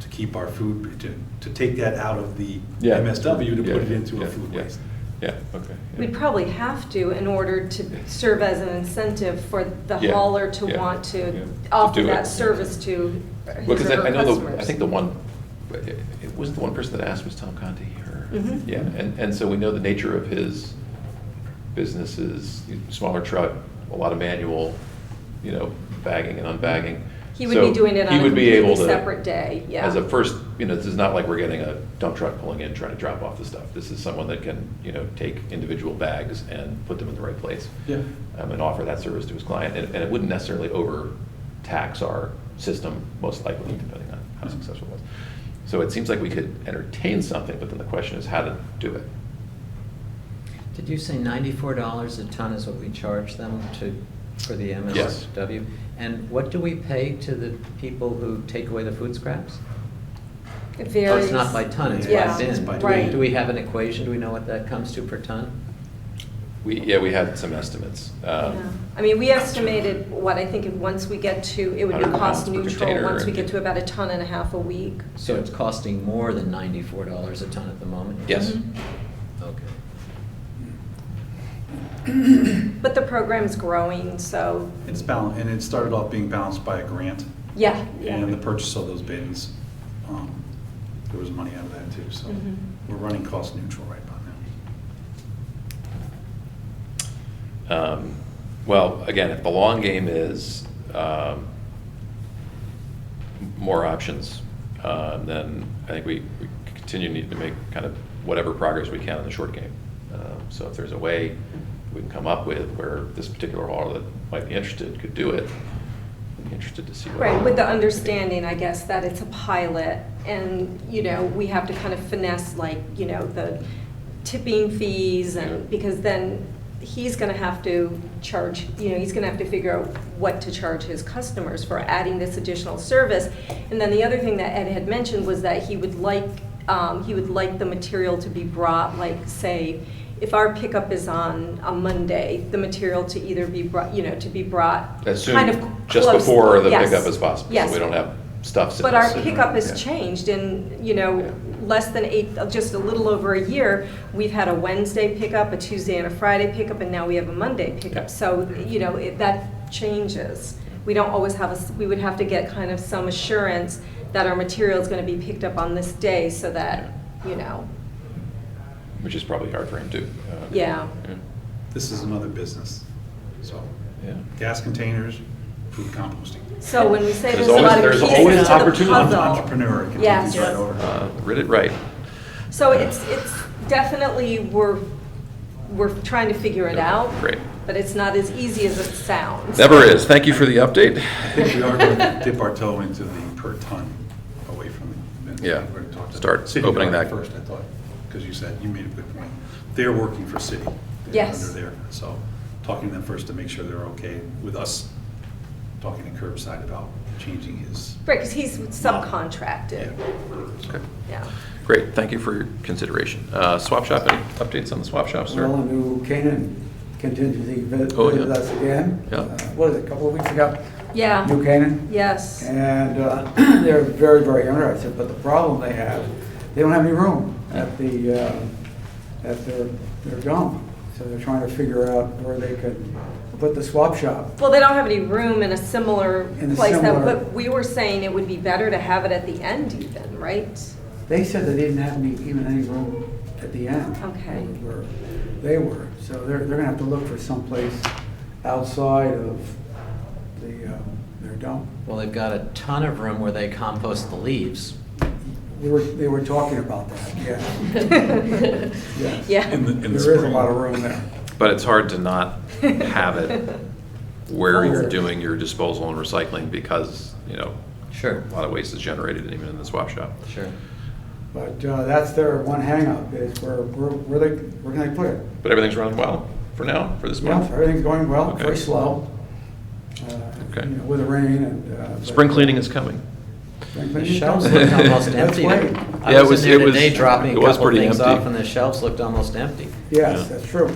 to keep our food, to take that out of the Yeah. MSW to Yeah, put it into yeah, a food yeah. waste? Yeah, okay. yeah. We'd probably have to in order to serve as an incentive for the Yeah, hauler to yeah, want yeah, to to offer do that it. service to his Because or her I know customers. I think the it wasn't the one person that asked was Tom Canty, or, Mhm. yeah, and so we know the nature of his business is smaller truck, a lot of manual, bagging and unbagging. He would So be doing it on he a would be able completely to- separate day, yeah. As a first, this is not like we're getting a dump truck pulling in, trying to drop off the stuff. This is someone that can, take individual bags and put them in the right place. Yeah. And offer that service to his client, and it wouldn't necessarily overtax our system, most likely, depending on how successful it was. So it seems like we could entertain something, but then the question is how to do it. Did you say $94 a ton is what we charge them for the Yes. MSW? And what do we pay to the people who take away the food scraps? It Oh, varies. it's not by ton, it's Yeah, by bin. by right. Do we have an equation? Do we know what that comes to per ton? We had some estimates. Yeah. I mean, we estimated what I think once we get to, it would be 100 cost pounds per neutral, container once we and- get to about 1.5 tons a week. So it's costing more than $94 a ton at the moment? Yes. Mhm. Okay. But the program's growing, so, It's balanced, and it started off being balanced by a grant. yeah. yeah. And the purchase of those bins, there was money out of that too, so Mhm. we're running cost neutral right about now. Well, again, if the long game is more options, then I think we continue to need to make kind of whatever progress we can in the short game. So if there's a way we can come up with where this particular hauler that might be interested could do it, I'd be interested to see what. Right, with the understanding, I guess, that it's a pilot, and, we have to kind of finesse, the tipping fees, and, because then he's gonna have to charge, he's gonna have to figure out what to charge his customers for adding this additional service. And then the other thing that Ed had mentioned was that he would like the material to be brought, like, say, if our pickup is on a Monday, the material to either be brought, to be brought As soon, kind of just close. before the Yes. pickup as possible, so Yes. we don't have stuff sitting. But our sitting pickup around. has Yeah. changed in, less than just a little over a year. We've had a Wednesday pickup, a Tuesday and a Friday pickup, and now we have a Monday Yeah. pickup. So, that changes. We don't always have we would have to get kind of some assurance that our material is going to be picked up on this day so that, Which is probably hard for him too. Yeah. This is another business, so Yeah. gas containers, food composting. So when we say There's there's a lot of always- pieces there's always to the opportunity. puzzle. Entrepreneur can Yes. take these right over. Read it right. So it's definitely, we're trying to figure it out. Great. But it's not as easy as it sounds. Never is. Thank you for the update. I think we are going to dip our toe into the per ton away from the. Yeah. We're gonna talk to Start City opening Guard that. First, I thought, because you said, you made a good point. They're working for city. They're Yes. Under there, so talking to them first to make sure they're okay with us talking to Curbside about changing his. Right, because he's subcontracted. Okay. Yeah. Great. Thank you for your consideration. Swap shop, any updates on the swap shop, sir? Well, a new Canaan contingency visited Oh, yeah. us again. Yeah. What is it, a couple of weeks ago? Yeah. New Canaan. Yes. And they're very, very interested, but the problem they have, they don't have any room at their dump. So they're trying to figure out where they could put the swap shop. Well, they don't have any room in a similar In a place, similar- but we were saying it would be better to have it at the end even, right? They said they didn't have even any room at the end. Okay. Where they were, so they're gonna have to look for someplace outside of their dump. Well, they've got a ton of room where they compost the leaves. They were talking about that, yeah. Yes. Yeah. In the There is a spring. lot of room there. But it's hard to not have it where you're Sure. doing your disposal and recycling because, Sure, a lot of waste is generated even in the swap shop. sure. But that's their one hangup is where can they put it? But everything's running well for now, for this Yeah, month? everything's going well, Okay. very slow. Okay. With the rain and. Spring cleaning is coming. Spring The cleaning is shelves coming. looked almost Let's empty. wait. I Yeah, it was was- in there it was- today dropping it a was couple pretty things empty. off, and the shelves looked almost empty. Yes, Yeah. that's true.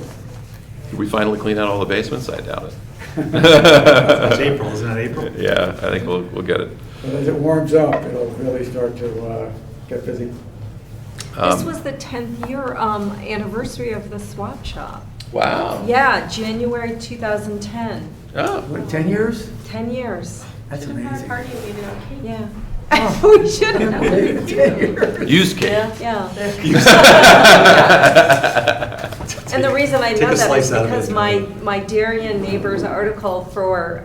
Did we finally clean out all the basements? I doubt it. It's April, isn't it April? Yeah, I think we'll get it. But as it warms up, it'll really start to get busy. This was the 10th year anniversary of the swap shop. Wow. Yeah, January 2010. Oh, What, 10 years? 10 years. That's Should have had a amazing. party and made it on cake. Yeah. We should There have. you go. Use cake. Yeah. Take- And the reason I take know a that slice is out of because it. my Darien neighbor's article for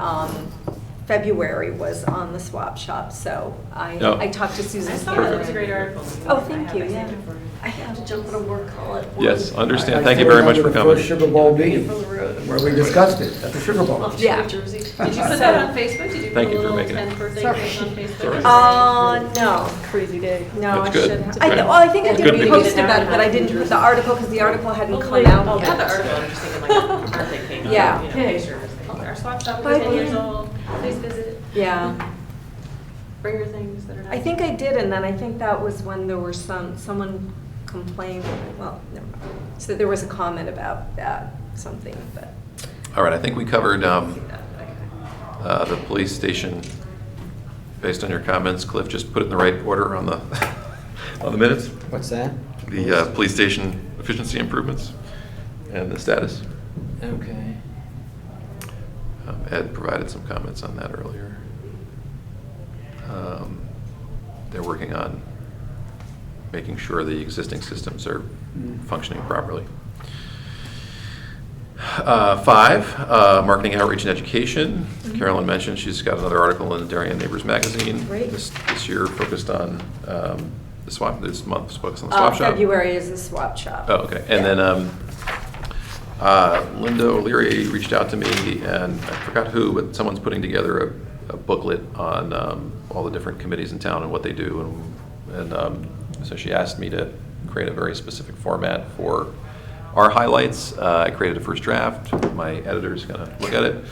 February was on the swap shop, so Oh. I talked to Susan I thought it was a Taylor. great article. Oh, thank you, yeah. I have to jump on a work call at 1. Yes, understand. I Thank you still very much for remember the coming. first Sugar Bowl From meeting, the road. where we discussed it, at the Sugar Bowl. Off Yeah. New Jersey. Did you put that on Facebook? Did you put Thank a you for little making it. 10th birthday Sorry. cake on Facebook? No. Crazy day. No, I That's good. should have. That's I, good. well, I think I Good did because- post about it, but I didn't put the article because the article hadn't come Oh, out not the yet. article, I'm just thinking like a birthday cake. Yeah. You know, pictures. Like, our swap shop But is 10 I years think- old. Please visit. Yeah. Bring your things that are nice. I think I did, and then I think that was when there were someone complained, well, never mind. So there was a comment about that, something, but. All right, I think we covered Okay. the police station. Based on your comments, Cliff, just put it in the right order on the, on the minutes. What's that? The police station efficiency improvements and the status. Okay. Ed provided some comments on that earlier. They're working on making sure the existing systems are functioning properly. 5, marketing, outreach, and education. Carolyn mentioned she's got another article in the Darien Neighbors Magazine. Great. This year focused on the swap, this month focused on the swap shop. February is the swap shop. Oh, okay. And Yeah. then Linda O'Leary reached out to me, and I forgot who, but someone's putting together a booklet on all the different committees in town and what they do. And so she asked me to create a very specific format for our highlights. I created a first draft. My editor's going to look at it.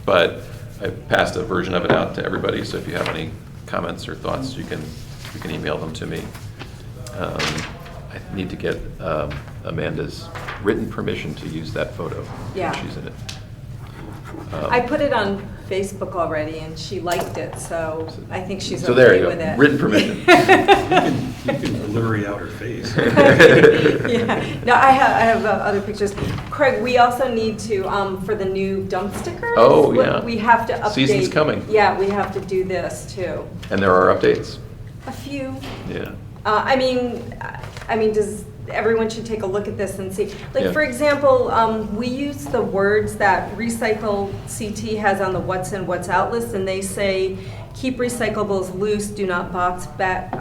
But I passed a version of it out to everybody, so if you have any comments or thoughts, you can email them to me. I need to get Amanda's written permission to use that photo. Yeah. She's in it. I put it on Facebook already, and she liked it, so I think she's So there okay you with go. it. Written permission. You can blurry out her face. Yeah. No, I have other pictures. Craig, we also need to, for the new dump stickers. Oh, yeah. We have to update. Season's coming. Yeah, we have to do this too. And there are updates. A few. Yeah. I mean, does, everyone should take a look at this and see. Like, Yeah. for example, we use the words that Recycle CT has on the what's in, what's out list, and they say, keep recyclables loose, do not box back.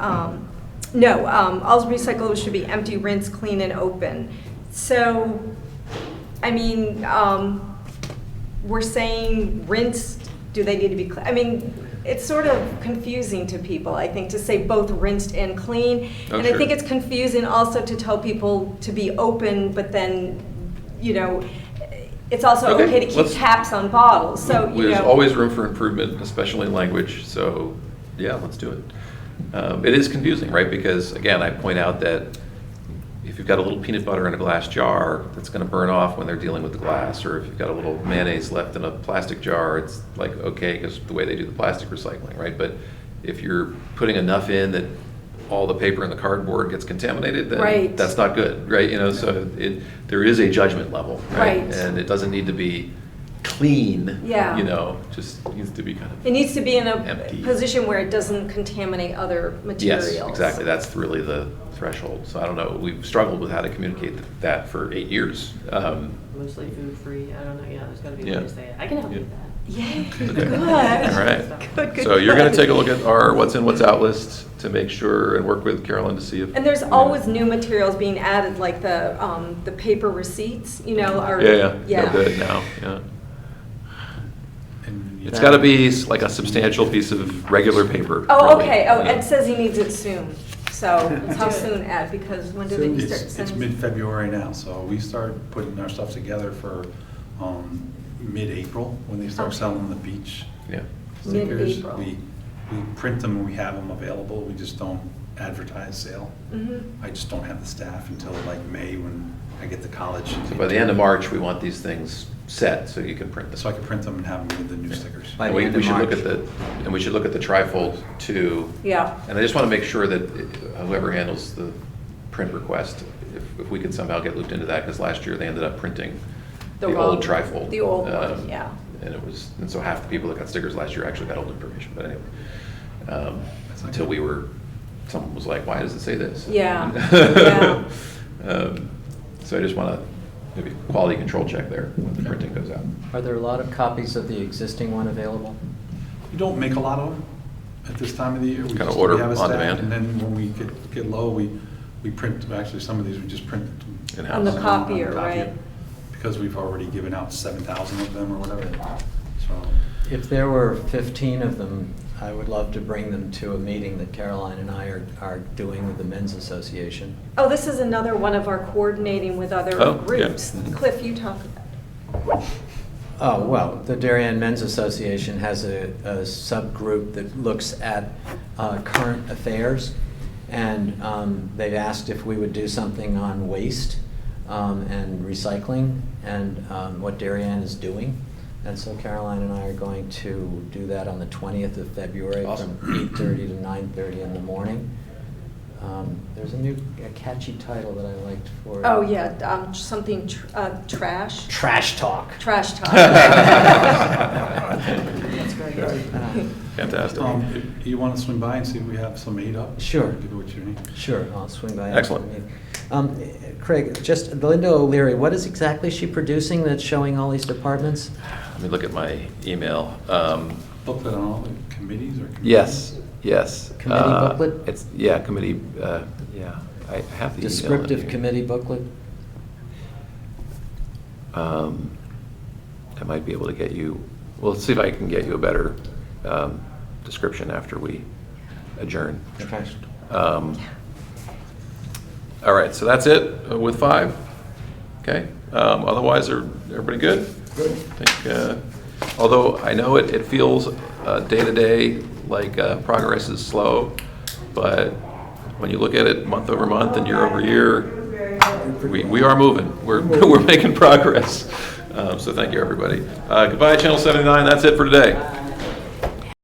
No, all recyclables should be empty, rinse, clean, and open. So, I mean, we're saying rinse, do they need to be clean? I mean, it's sort of confusing to people, I think, to say both rinsed and clean. Oh, And I sure. think it's confusing also to tell people to be open, but then, it's also Okay, okay to keep let's- caps on bottles, so, There's always room for improvement, especially in language, so, yeah, let's do it. It is confusing, right? Because, again, I point out that if you've got a little peanut butter in a glass jar, that's gonna burn off when they're dealing with the glass, or if you've got a little mayonnaise left in a plastic jar, it's like, okay, because the way they do the plastic recycling, right? But if you're putting enough in that all the paper and the cardboard gets contaminated, then Right. that's not good, right? So there is a judgment level, right? Right. And it doesn't need to be clean, Yeah. just needs to be kind of. It needs to be in a Empty. position where it doesn't contaminate other materials. Yes, exactly. That's really the threshold. So I don't know. We've struggled with how to communicate that for 8 years. Mostly food free, I don't know, yeah, there's gotta be a Yeah. way to say it. I can help you with that. Yay, Okay. good. All right. Good, So you're going to good. take a look at our what's in, what's out list to make sure, and work with Carolyn to see if. And there's always new materials being added, like the paper receipts, are. Yeah. No good now, yeah. And you- It's got to be like a substantial piece of regular paper. Oh, really. okay, Yeah. Ed says he needs it soon, so how soon, Ed, because when do they It's start it's sending? mid-February now, so we start putting our stuff together for mid-April, when they start Okay. selling the beach Yeah. stickers. Mid-April. We print them and we have them available, we just don't advertise sale. Mhm. I just don't have the staff until like May when I get to college. So by the end of March, we want these things set so you can print them. So I can print them and have them with the new stickers. By And the we end of should look March. at and we should look at the trifold too. Yeah, And I just want to make sure that whoever handles the print request, if we could somehow get looped into that, because last year they ended up printing the wrong- old trifold. The old one, Um, yeah. and so half the people that got stickers last year actually got old information, but anyway. Until someone was like, why does it say this? Yeah, yeah. So I just want to maybe quality control check there when the printing goes out. Are there a lot of copies of the existing one available? We don't make a lot of them at this time of the year. We Kinda just- order we have a on stack, demand. And then when we get low, we print, actually, some of these we just print. In-house. On the On the copier, right? Because we've already given out 7,000 of them or whatever, so. If there were 15 of them, I would love to bring them to a meeting that Caroline and I are doing with the Men's Association. Oh, this is another one of our coordinating with other Oh, yeah. groups. Cliff, you talk about it. Oh, well, the Darien Men's Association has a subgroup that looks at current affairs, and they've asked if we would do something on waste and recycling and what Darien is doing. And so Caroline and I are going to do that on the 20th of February Awesome. from 8:30 to 9:30 in the morning. There's a catchy title that I liked for it. Oh, yeah, something, trash. Trash Talk. Trash talk. That's great. Fantastic. You want to swing by and see if we have some made up? Sure. Give it what you need. Sure, I'll swing by. Excellent. after the meeting. Craig, just Linda O'Leary, what is exactly she producing that's showing all these departments? Let me look at my email. Booklet on all the committees or? Yes, yes. Committee booklet? It's, yeah, committee, yeah, I have the email in Descriptive here. committee booklet? I might be able to get you, we'll see if I can get you a better description after we adjourn. Okay. All right, so that's it with 5. Okay, otherwise, everybody good? Good. I think, although I know it feels day to day like progress is slow, but when you look at it month over month and year over year, we are moving. We're making progress. So thank you, everybody. Goodbye, Channel 79. That's it for today.